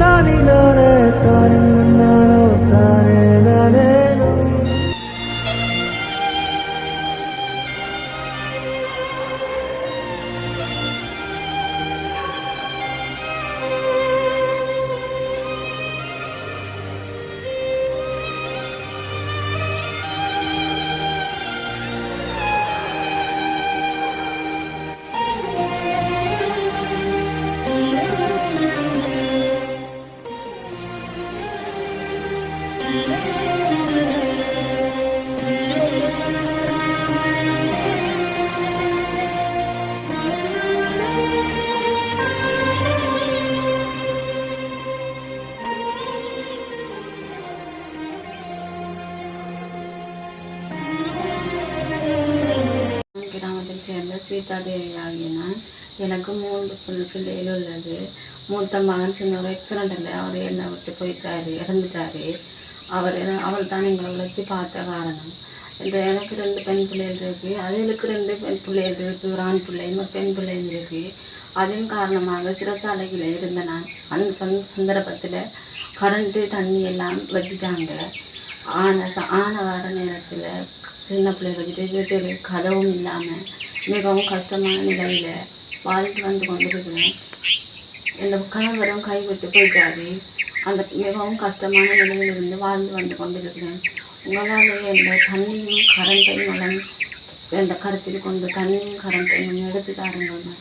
நானே நானே தானே நானோ தானே நானேனோ. கிராமத்தில் சேர்ந்த சீதாதேவி ஆகிய நான். எனக்கு 3 பிள்ளைகள் உள்ளது. மூத்த மகன் சின்ன ஒரு ஆக்சிடென்ட்டில் அவர் என்னை விட்டு போயிட்டாரு, இறந்துட்டாரு. அவள் தான் எங்களை உழைச்சி பார்த்த காரணம். எனக்கு 2 பெண் பிள்ளைகள் இருக்குது. அதுகளுக்கு 2 பெண் பிள்ளைகள் இருக்குது. ஒரு ஆண் பிள்ளை, இன்னொரு பெண் பிள்ளைகள் இருக்குது. அதன் காரணமாக சிறைச்சாலையில் இருந்த நான் அந்த சந்தர்ப்பத்தில் கரண்ட்டு தண்ணி எல்லாம் வெட்டிட்டாங்க. ஆன வர நேரத்தில் சின்ன பிள்ளைய வச்சுட்டு வீட்டில் கதவும் இல்லாமல் மிகவும் கஷ்டமான நிலையில் வாழ்ந்து வந்து கொண்டிருக்கிறேன். இந்த கணவரும் கைவிட்டு போயிட்டாரு. அந்த மிகவும் கஷ்டமான நிலையிலிருந்து வாழ்ந்து வந்து கொண்டிருக்கிறேன். உங்களாலேயே இந்த தண்ணியும் கரண்ட்டையும் எல்லாம் இந்த கருத்தில் கொண்டு தண்ணியும் கரண்ட்டையும் எடுத்து தாருங்க.